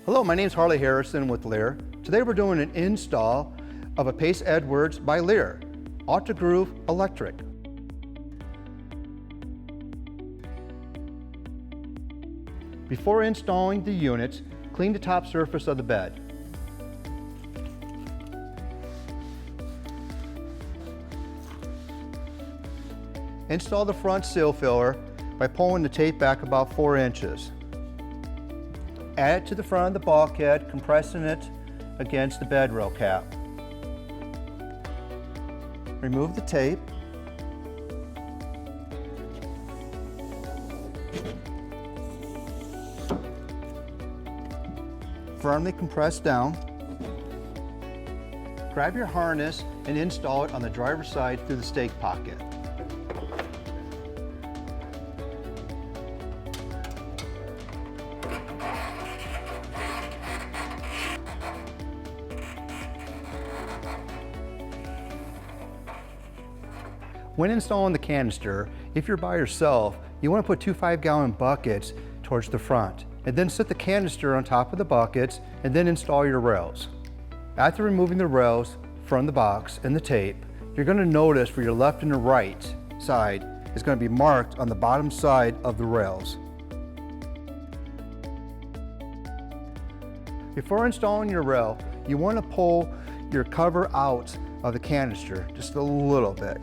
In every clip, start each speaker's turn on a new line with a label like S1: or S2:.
S1: Hello, my name is Harley Harrison with LEER. Today we're doing an install of a Pace Edwards by LEER UltraGroove Electric. Before installing the units, clean the top surface of the bed. Install the front seal filler by pulling the tape back about 4 inches. Add it to the front of the bulkhead, compressing it against the bed rail cap. Remove the tape. Firmly compress down. Grab your harness and install it on the driver's side through the stake pocket. When installing the canister, if you're by yourself, you want to put 2 5-gallon buckets towards the front, and then set the canister on top of the buckets, and then install your rails. After removing the rails from the box and the tape, you're going to notice where your left and the right side is going to be marked on the bottom side of the rails. Before installing your rail, you want to pull your cover out of the canister just a little bit.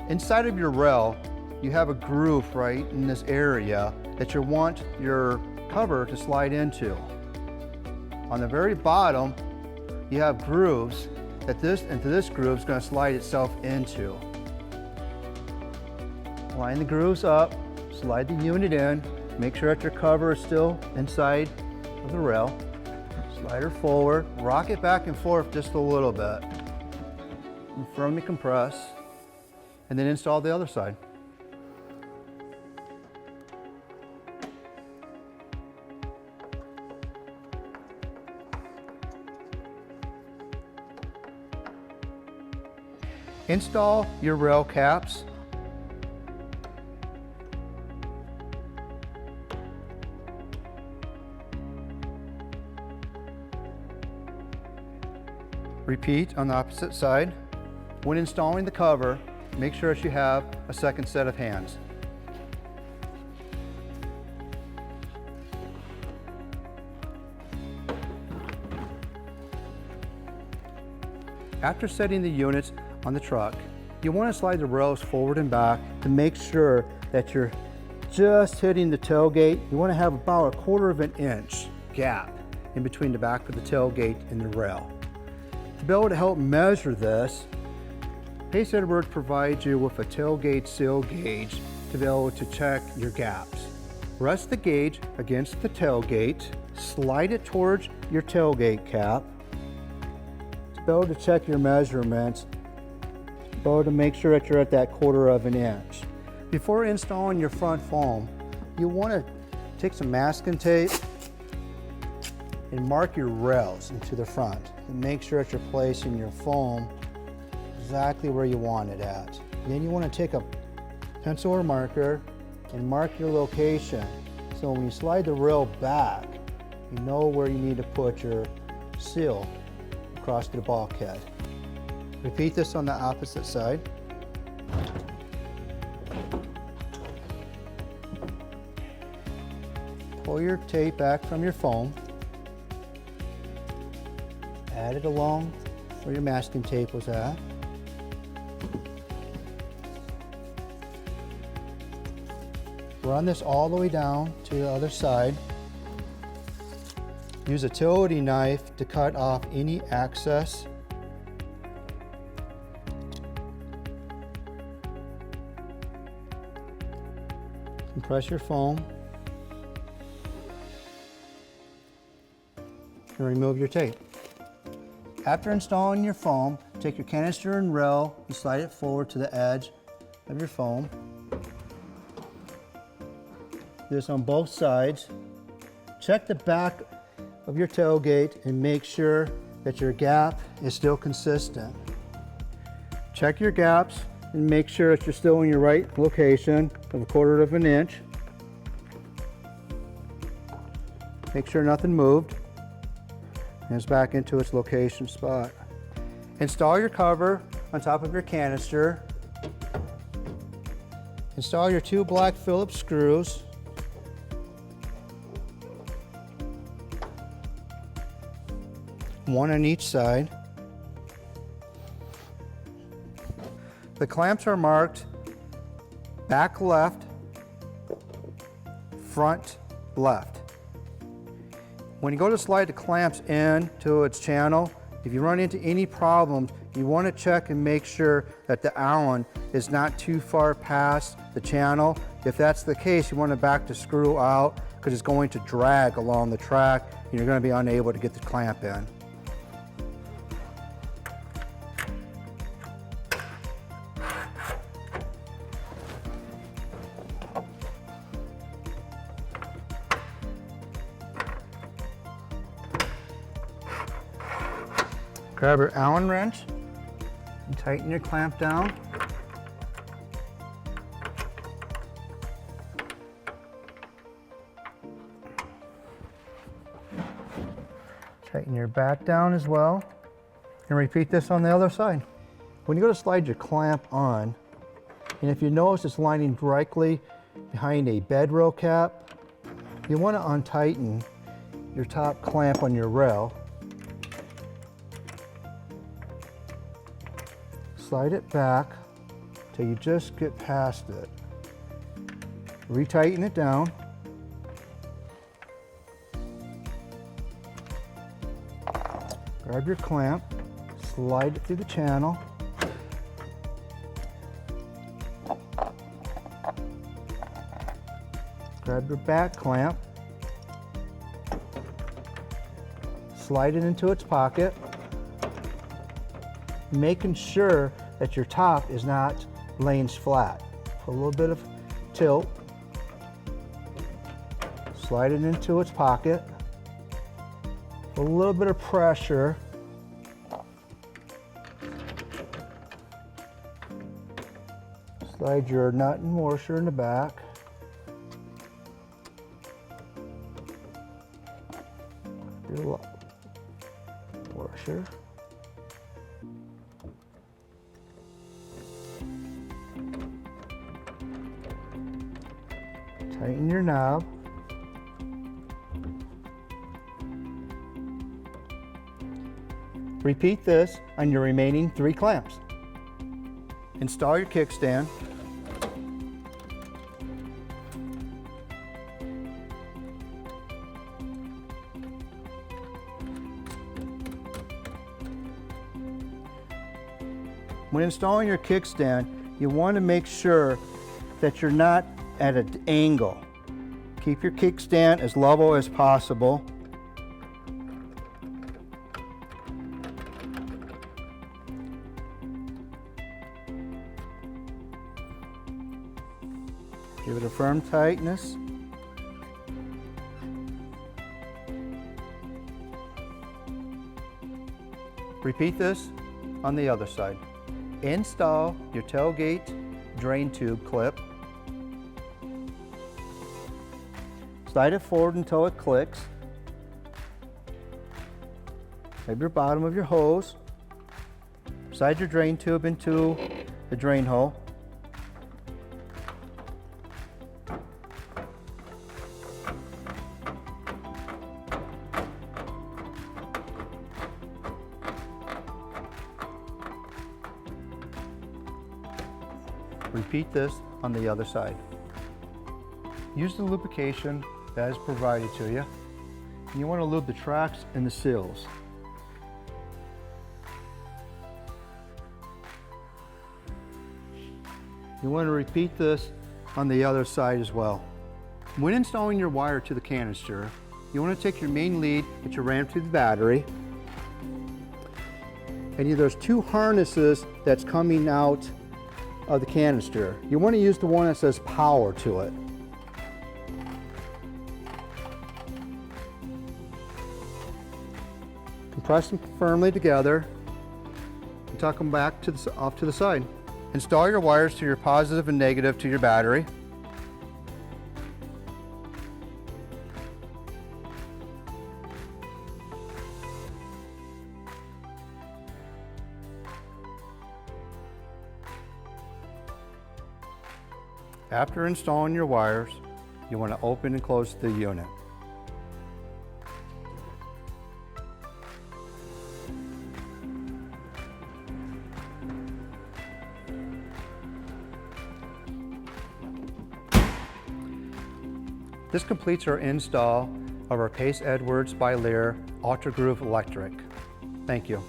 S1: Inside of your rail, you have a groove right in this area that you want your cover to slide into. On the very bottom, you have grooves that this groove is going to slide itself into. Line the grooves up, slide the unit in, make sure that your cover is still inside of the rail. Slide her forward, rock it back and forth just a little bit. And firmly compress. And then install the other side. Install your rail caps. Repeat on the opposite side. When installing the cover, make sure that you have a second set of hands. After setting the units on the truck, you want to slide the rails forward and back to make sure that you're just hitting the tailgate. You want to have about 1/4 of an inch gap in between the back of the tailgate and the rail. To be able to help measure this, Pace Edwards provides you with a tailgate seal gauge to be able to check your gaps. Rest the gauge against the tailgate, slide it towards your tailgate cap to be able to check your measurements, to be able to make sure that you're at that 1/4 of an inch. Before installing your front foam, you want to take some masking tape and mark your rails into the front and make sure that you're placing your foam exactly where you want it at. Then you want to take a pencil or marker and mark your location, so when you slide the rail back, you know where you need to put your seal across the bulkhead. Repeat this on the opposite side. Pull your tape back from your foam. Add it along where your masking tape was at. Run this all the way down to the other side. Use a utility knife to cut off any excess. Compress your foam and remove your tape. After installing your foam, take your canister and rail and slide it forward to the edge of your foam. Do this on both sides. Check the back of your tailgate and make sure that your gap is still consistent. Check your gaps and make sure that you're still in your right location of 1/4 of an inch. Make sure nothing moved. And it's back into its location spot. Install your cover on top of your canister. Install your 2 black Phillips screws. One on each side. The clamps are marked back left, front left. When you go to slide the clamps into its channel, if you run into any problems, you want to check and make sure that the Allen is not too far past the channel. If that's the case, you want to back the screw out because it's going to drag along the track and you're going to be unable to get the clamp in. Grab your Allen wrench and tighten your clamp down. Tighten your back down as well. And repeat this on the other side. When you go to slide your clamp on, and if you notice it's lining directly behind a bed rail cap, you want to untighten your top clamp on your rail. Slide it back till you just get past it. Retighten it down. Grab your clamp, slide it through the channel. Grab your back clamp, slide it into its pocket, making sure that your top is not laying flat. Put a little bit of tilt, slide it into its pocket, a little bit of pressure, slide your nut and washer in the back, your washer, tighten your knob. Repeat this on your remaining 3 clamps. Install your kickstand. When installing your kickstand, you want to make sure that you're not at an angle. Keep your kickstand as level as possible. Give it a firm tightness. Repeat this on the other side. Install your tailgate drain tube clip. Slide it forward until it clicks. Grab your bottom of your hose. Slide your drain tube into the drain hole. Repeat this on the other side. Use the lubrication that is provided to you. And you want to lube the tracks and the seals. You want to repeat this on the other side as well. When installing your wire to the canister, you want to take your main lead that you ran through the battery, and there's 2 harnesses that's coming out of the canister. You want to use the one that says power to it. Compress them firmly together and tuck them back off to the side. Install your wires to your positive and negative to your battery. After installing your wires, you want to open and close the unit. This completes our install of our Pace Edwards by LEER UltraGroove Electric. Thank you.